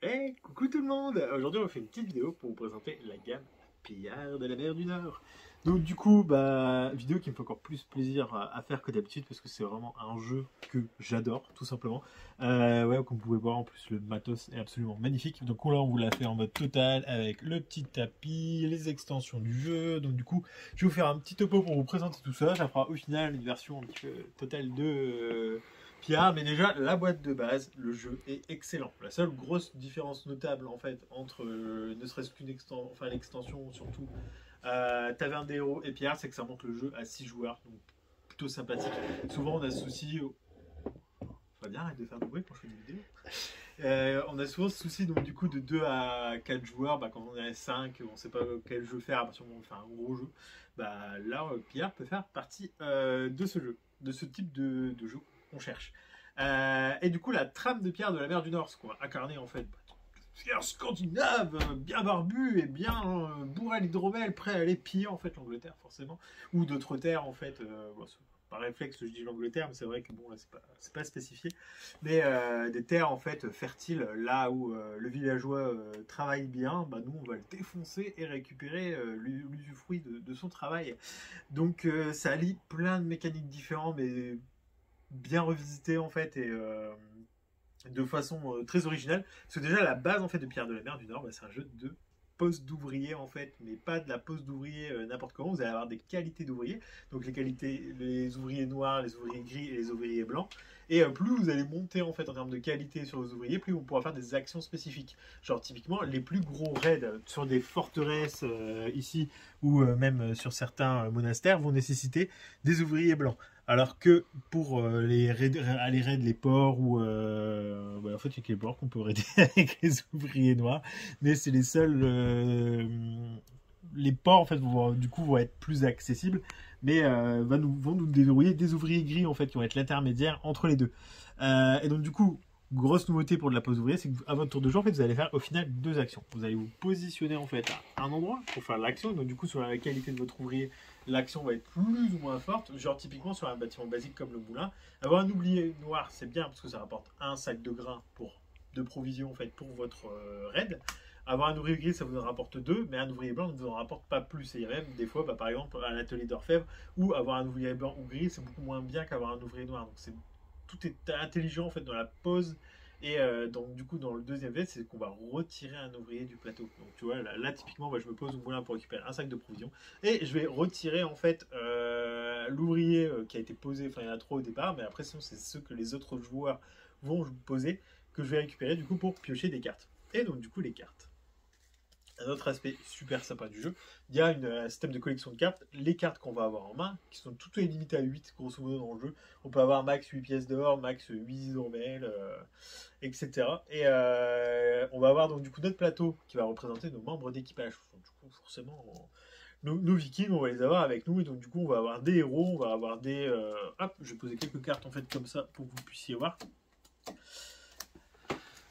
Hey, coucou tout le monde! Aujourd'hui on fait une petite vidéo pour vous présenter la gamme Pillard de la mer du Nord. Donc du coup, vidéo qui me fait encore plus plaisir à faire que d'habitude parce que c'est vraiment un jeu que j'adore tout simplement. Ouais, comme vous pouvez voir en plus le matos est absolument magnifique. Donc là on vous l'a fait en mode total avec le petit tapis, les extensions du jeu. Donc du coup, je vais vous faire un petit topo pour vous présenter tout ça. Ça fera au final une version un petit peu totale de Pillard, mais déjà la boîte de base, le jeu est excellent. La seule grosse différence notable en fait entre ne serait-ce qu'une extension, enfin l'extension surtout Taverne des Héros et Pillard, c'est que ça monte le jeu à 6 joueurs, donc plutôt sympathique. Souvent on a ce souci, Fabien, arrête de faire du bruit quand je fais des vidéos. On a souvent ce souci donc du coup de 2 à 4 joueurs, quand on est à 5, on ne sait pas quel jeu faire, à partir du moment où on fait un gros jeu, là Pillard peut faire partie de ce jeu, de ce type de jeu qu'on cherche. Et du coup la trame de Pillard de la mer du Nord, ce qu'on va incarner en fait, fier scandinave, bien barbu et bien bourré à l'hydromel, prêt à aller piller en fait l'Angleterre forcément, ou d'autres terres en fait. Par réflexe je dis l'Angleterre, mais c'est vrai que bon là c'est pas spécifié, mais des terres en fait fertiles là où le villageois travaille bien, nous on va le défoncer et récupérer l'usufruit de son travail. Donc ça allie plein de mécaniques différentes mais bien revisitées en fait et de façon très originale. Parce que déjà la base en fait de Pillard de la mer du Nord, c'est un jeu de poste d'ouvrier en fait, mais pas de la poste d'ouvrier n'importe comment. Vous allez avoir des qualités d'ouvriers, donc les qualités, les ouvriers noirs, les ouvriers gris et les ouvriers blancs. Et plus vous allez monter en fait en termes de qualité sur les ouvriers, plus on pourra faire des actions spécifiques. Genre typiquement les plus gros raids sur des forteresses ici ou même sur certains monastères vont nécessiter des ouvriers blancs. Alors que pour les raids, les ports, ou en fait, il y a que les ports qu'on peut raider avec les ouvriers noirs, mais c'est les seuls. Les ports, en fait, vont être plus accessibles, mais vont nous déverrouiller des ouvriers gris, en fait, qui vont être l'intermédiaire entre les deux. Et donc, du coup, grosse nouveauté pour de la pause ouvrier, c'est qu'à votre tour de jeu, en fait, vous allez faire au final 2 actions. Vous allez vous positionner en fait à un endroit pour faire l'action. Donc du coup, sur la qualité de votre ouvrier, l'action va être plus ou moins forte. Genre typiquement sur un bâtiment basique comme le moulin, avoir un ouvrier noir, c'est bien parce que ça rapporte un sac de grains de provisions en fait pour votre raid. Avoir un ouvrier gris, ça vous en rapporte 2, mais un ouvrier blanc ne vous en rapporte pas plus. Et il y a même des fois, par exemple, à l'atelier d'orfèvre, où avoir un ouvrier blanc ou gris, c'est beaucoup moins bien qu'avoir un ouvrier noir. Donc tout est intelligent en fait dans la pose. Et donc du coup dans le deuxième fait, c'est qu'on va retirer un ouvrier du plateau. Donc tu vois là typiquement je me pose au moulin pour récupérer un sac de provisions et je vais retirer en fait l'ouvrier qui a été posé. Enfin il y en a 3 au départ, mais après sinon c'est ceux que les autres joueurs vont poser que je vais récupérer du coup pour piocher des cartes. Et donc du coup les cartes. Un autre aspect super sympa du jeu, il y a un système de collection de cartes. Les cartes qu'on va avoir en main, qui sont toutes limitées à 8 grosso modo dans le jeu. On peut avoir max 8 pièces d'or, max 8 hydromel, etc. Et on va avoir donc du coup notre plateau qui va représenter nos membres d'équipage. Du coup forcément nos vikings, on va les avoir avec nous, et donc du coup on va avoir des héros, on va avoir des... Hop, je vais poser quelques cartes en fait comme ça pour que vous puissiez voir.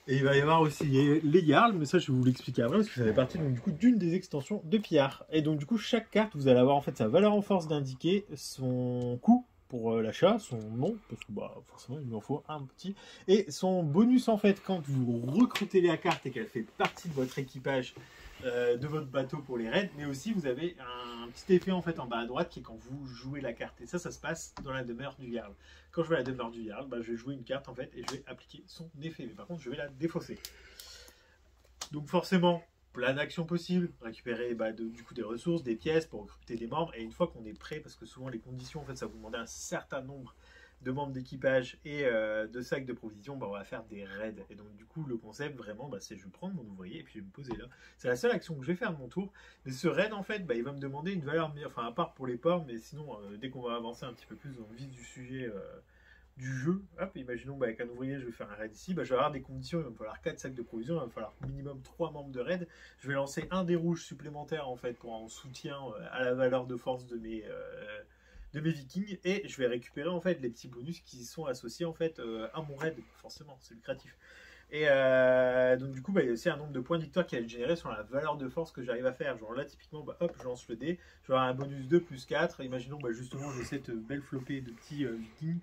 Et il va y avoir aussi les Jarls, mais ça je vais vous l'expliquer après parce que ça fait partie donc, du coup d'une des extensions de Pillard. Et donc du coup chaque carte, vous allez avoir en fait sa valeur en force d'indiquer, son coût pour l'achat, son nom, parce que forcément il lui en faut un petit, et son bonus en fait quand vous recrutez la carte et qu'elle fait partie de votre équipage, de votre bateau pour les raids, mais aussi vous avez un petit effet en fait en bas à droite qui est quand vous jouez la carte, et ça se passe dans la demeure du Jarl. Quand je vais à la demeure du Jarl, je vais jouer une carte en fait et je vais appliquer son effet, mais par contre je vais la défausser. Donc forcément plein d'actions possibles, récupérer du coup des ressources, des pièces pour recruter des membres, et une fois qu'on est prêt, parce que souvent les conditions en fait ça vous demande un certain nombre de membres d'équipage et de sacs de provisions, on va faire des raids. Et donc du coup le concept vraiment c'est je vais prendre mon ouvrier et puis je vais me poser là. C'est la seule action que je vais faire de mon tour. Mais ce raid en fait il va me demander une valeur, enfin à part pour les ports, mais sinon dès qu'on va avancer un petit peu plus dans le vif du sujet du jeu, hop, imaginons avec un ouvrier je vais faire un raid ici, je vais avoir des conditions, il va me falloir 4 sacs de provisions, il va me falloir minimum 3 membres de raid, je vais lancer un dé rouge supplémentaire en fait pour en soutien à la valeur de force de mes vikings, et je vais récupérer en fait les petits bonus qui sont associés en fait à mon raid, forcément c'est lucratif. Et donc du coup il y a aussi un nombre de points de victoire qui va être généré sur la valeur de force que j'arrive à faire. Genre là typiquement hop, je lance le dé, je vais avoir un bonus 2 plus 4, imaginons justement j'ai cette belle flopée de petits vikings,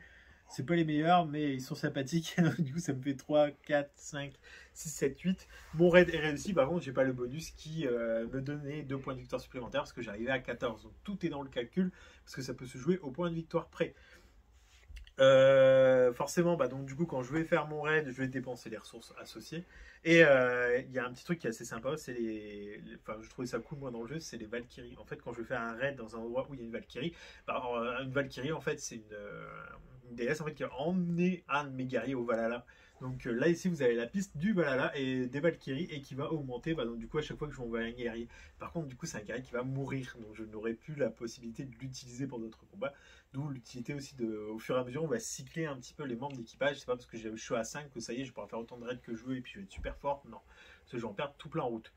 c'est pas les meilleurs, mais ils sont sympathiques. Du coup, ça me fait 3, 4, 5, 6, 7, 8. Mon raid est réussi. Par contre, j'ai pas le bonus qui me donnait 2 points de victoire supplémentaires parce que j'arrivais à 14. Donc tout est dans le calcul parce que ça peut se jouer au point de victoire près. Forcément, bah, donc du coup, quand je vais faire mon raid, je vais dépenser les ressources associées. Et il y a un petit truc qui est assez sympa, c'est enfin, je trouvais ça cool moi dans le jeu, c'est les Valkyries. En fait, quand je vais faire un raid dans un endroit où il y a une Valkyrie, bah, une Valkyrie en fait, c'est une déesse en fait qui a emmené un de mes guerriers au Valhalla. Donc là ici vous avez la piste du Valhalla et des Valkyries et qui va augmenter, bah, donc du coup à chaque fois que je vais envoyer un guerrier. Par contre du coup c'est un guerrier qui va mourir, donc je n'aurai plus la possibilité de l'utiliser pour d'autres combats. D'où l'utilité aussi au fur et à mesure, on va cycler un petit peu les membres d'équipage. C'est pas parce que je suis à 5 que ça y est, je pourrai faire autant de raids que je veux et puis je vais être super fort. Non, parce que je vais en perdre tout plein en route.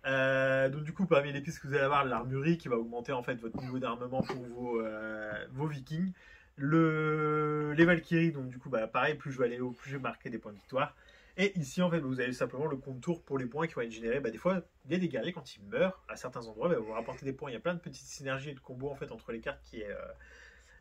Donc du coup, parmi les pistes que vous allez avoir, l'armurerie qui va augmenter en fait votre niveau d'armement pour vos vikings. Les Valkyries, donc du coup, bah, pareil, plus je vais aller haut, plus je vais marquer des points de victoire. Et ici, en fait, vous avez simplement le contour pour les points qui vont être générés. Bah, des fois, il y a des guerriers, quand ils meurent à certains endroits, bah, vous rapportez des points. Il y a plein de petites synergies et de combos en fait, entre les cartes qui est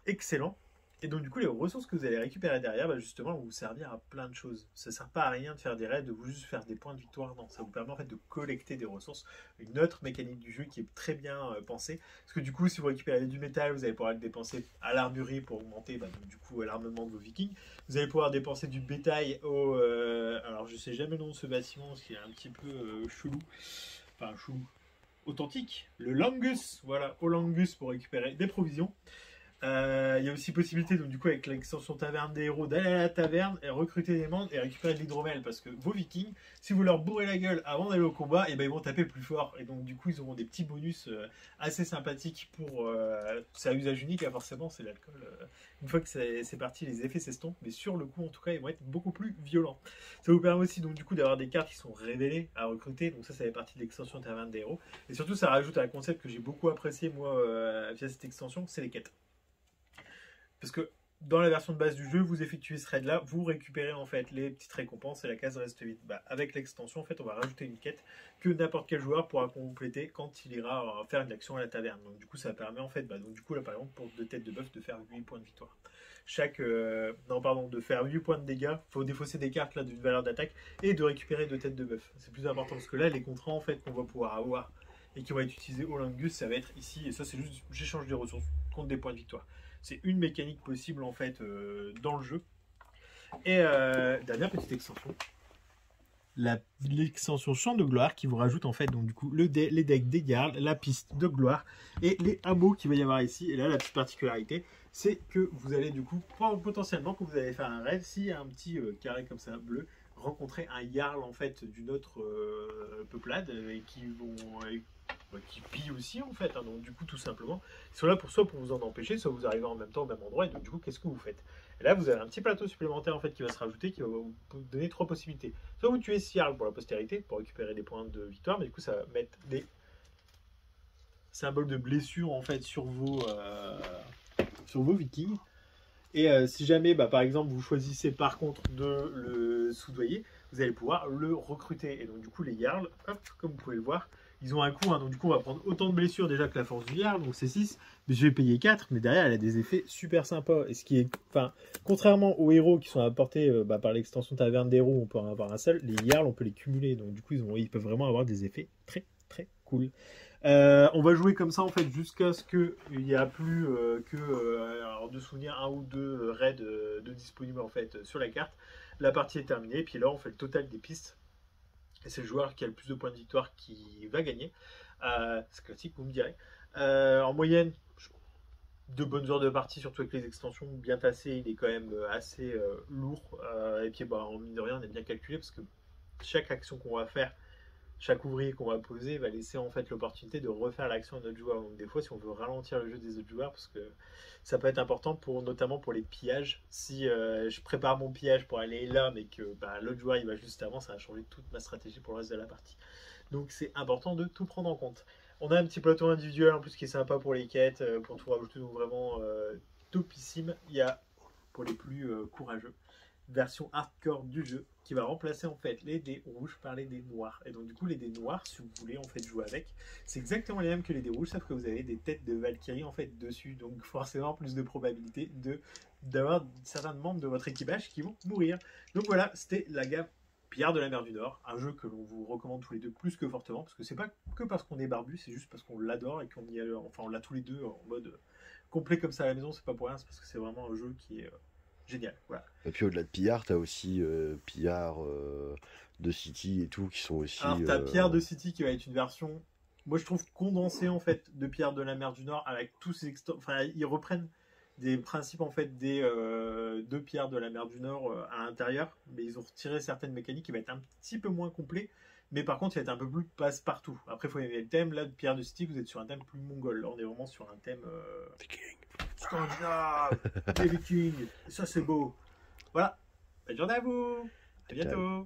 excellent. Et donc du coup les ressources que vous allez récupérer derrière, bah, justement vont vous servir à plein de choses. Ça ne sert pas à rien de faire des raids, de vous juste faire des points de victoire, non, ça vous permet en fait de collecter des ressources, une autre mécanique du jeu qui est très bien pensée. Parce que du coup si vous récupérez du métal, vous allez pouvoir le dépenser à l'armurerie pour augmenter bah, donc, du coup l'armement de vos vikings. Vous allez pouvoir dépenser du bétail au... alors je sais jamais le nom de ce bâtiment parce qu'il est un petit peu chelou. Enfin chelou. Authentique. Le Langus, voilà, au Langus pour récupérer des provisions. Il y a aussi possibilité, donc du coup, avec l'extension Taverne des Héros, d'aller à la taverne et recruter des membres et récupérer de l'hydromel. Parce que vos vikings, si vous leur bourrez la gueule avant d'aller au combat, et ben ils vont taper plus fort. Et donc, du coup, ils auront des petits bonus assez sympathiques pour. C'est à usage unique, hein, forcément, c'est l'alcool. Une fois que c'est parti, les effets s'estompent. Mais sur le coup, en tout cas, ils vont être beaucoup plus violents. Ça vous permet aussi, donc du coup, d'avoir des cartes qui sont révélées à recruter. Donc, ça fait partie de l'extension Taverne des Héros. Et surtout, ça rajoute un concept que j'ai beaucoup apprécié, moi, via cette extension, c'est les quêtes. Parce que dans la version de base du jeu, vous effectuez ce raid là, vous récupérez en fait les petites récompenses et la case reste vide. Bah, avec l'extension, en fait, on va rajouter une quête que n'importe quel joueur pourra compléter quand il ira faire une action à la taverne. Donc du coup, ça permet en fait, bah, donc du coup là par exemple pour 2 têtes de bœuf de faire 8 points de victoire. De faire 8 points de dégâts, il faut défausser des cartes là d'une valeur d'attaque et de récupérer 2 têtes de bœuf. C'est plus important parce que là, les contrats en fait qu'on va pouvoir avoir et qui vont être utilisés au Langus, ça va être ici et ça c'est juste j'échange des ressources contre des points de victoire. C'est une mécanique possible en fait dans le jeu. Et dernière petite extension, l'extension Champ de Gloire qui vous rajoute en fait donc du coup les decks des gardes, la piste de gloire et les hameaux qu'il va y avoir ici. Et là la petite particularité c'est que vous allez du coup potentiellement quand vous allez faire un raid, s'il y a un petit carré comme ça bleu, rencontrer un Jarl en fait d'une autre peuplade et qui vont qui pillent aussi en fait, hein. Donc du coup tout simplement ils sont là pour soit pour vous en empêcher, soit vous arrivez en même temps au même endroit et donc du coup qu'est-ce que vous faites? Et là vous avez un petit plateau supplémentaire en fait qui va se rajouter, qui va vous donner 3 possibilités. Soit vous tuez Jarl pour la postérité pour récupérer des points de victoire, mais du coup ça va mettre des symboles de blessure en fait sur vos vikings. Et si jamais, bah, par exemple, vous choisissez par contre de le soudoyer, vous allez pouvoir le recruter. Et donc, du coup, les Jarls, hop, comme vous pouvez le voir, ils ont un coût. Hein, donc, du coup, on va prendre autant de blessures déjà que la force du Jarl, donc c'est 6. Mais je vais payer 4, mais derrière, elle a des effets super sympas. Et ce qui est, enfin, contrairement aux héros qui sont apportés par l'extension Taverne des Héros, on peut en avoir un seul, les Jarls, on peut les cumuler. Donc, du coup, ils peuvent vraiment avoir des effets très, très cool. On va jouer comme ça en fait jusqu'à ce qu'il n'y a plus alors de souvenir 1 ou 2 raids de disponibles en fait sur la carte. La partie est terminée, puis là on fait le total des pistes. Et c'est le joueur qui a le plus de points de victoire qui va gagner. C'est classique, vous me direz. En moyenne, 2 bonnes heures de partie, surtout avec les extensions bien tassées, il est quand même assez lourd. Et puis bah, en mine de rien, on est bien calculé parce que chaque action qu'on va faire, chaque ouvrier qu'on va poser va laisser en fait l'opportunité de refaire l'action à notre joueur. Donc des fois, si on veut ralentir le jeu des autres joueurs, parce que ça peut être important notamment pour les pillages. Si je prépare mon pillage pour aller là, mais que bah, l'autre joueur il va juste avant, ça va changer toute ma stratégie pour le reste de la partie. Donc c'est important de tout prendre en compte. On a un petit plateau individuel en plus qui est sympa pour les quêtes, pour tout rajouter, donc vraiment topissime. Il y a pour les plus courageux version hardcore du jeu qui va remplacer en fait les dés rouges par les dés noirs. Et donc du coup les dés noirs, si vous voulez en fait jouer avec, c'est exactement les mêmes que les dés rouges, sauf que vous avez des têtes de Valkyrie en fait dessus, donc forcément plus de probabilité d'avoir certains membres de votre équipage qui vont mourir. Donc voilà, c'était la gamme Pillard de la mer du Nord, un jeu que l'on vous recommande tous les deux plus que fortement, parce que c'est pas que parce qu'on est barbu, c'est juste parce qu'on l'adore et qu'on y a, enfin on l'a tous les deux en mode complet comme ça à la maison, c'est pas pour rien, c'est parce que c'est vraiment un jeu qui est génial. Voilà. Et puis au-delà de Pillard, t'as aussi Pillard de City et tout qui sont aussi. Alors t'as Pierre de City qui va être une version, moi je trouve condensée en fait de Pierre de la mer du Nord avec tous ces enfin ils reprennent des principes en fait de Pierre de la mer du Nord à l'intérieur, mais ils ont retiré certaines mécaniques qui va être un petit peu moins complet. Mais par contre, il va être un peu plus passe-partout. Après, il faut aimer le thème. Là, de Pierre de City, vous êtes sur un thème plus mongol. Là, on est vraiment sur un thème scandinave, des vikings. Ça, c'est beau. Voilà. Bonne journée à vous. À bientôt.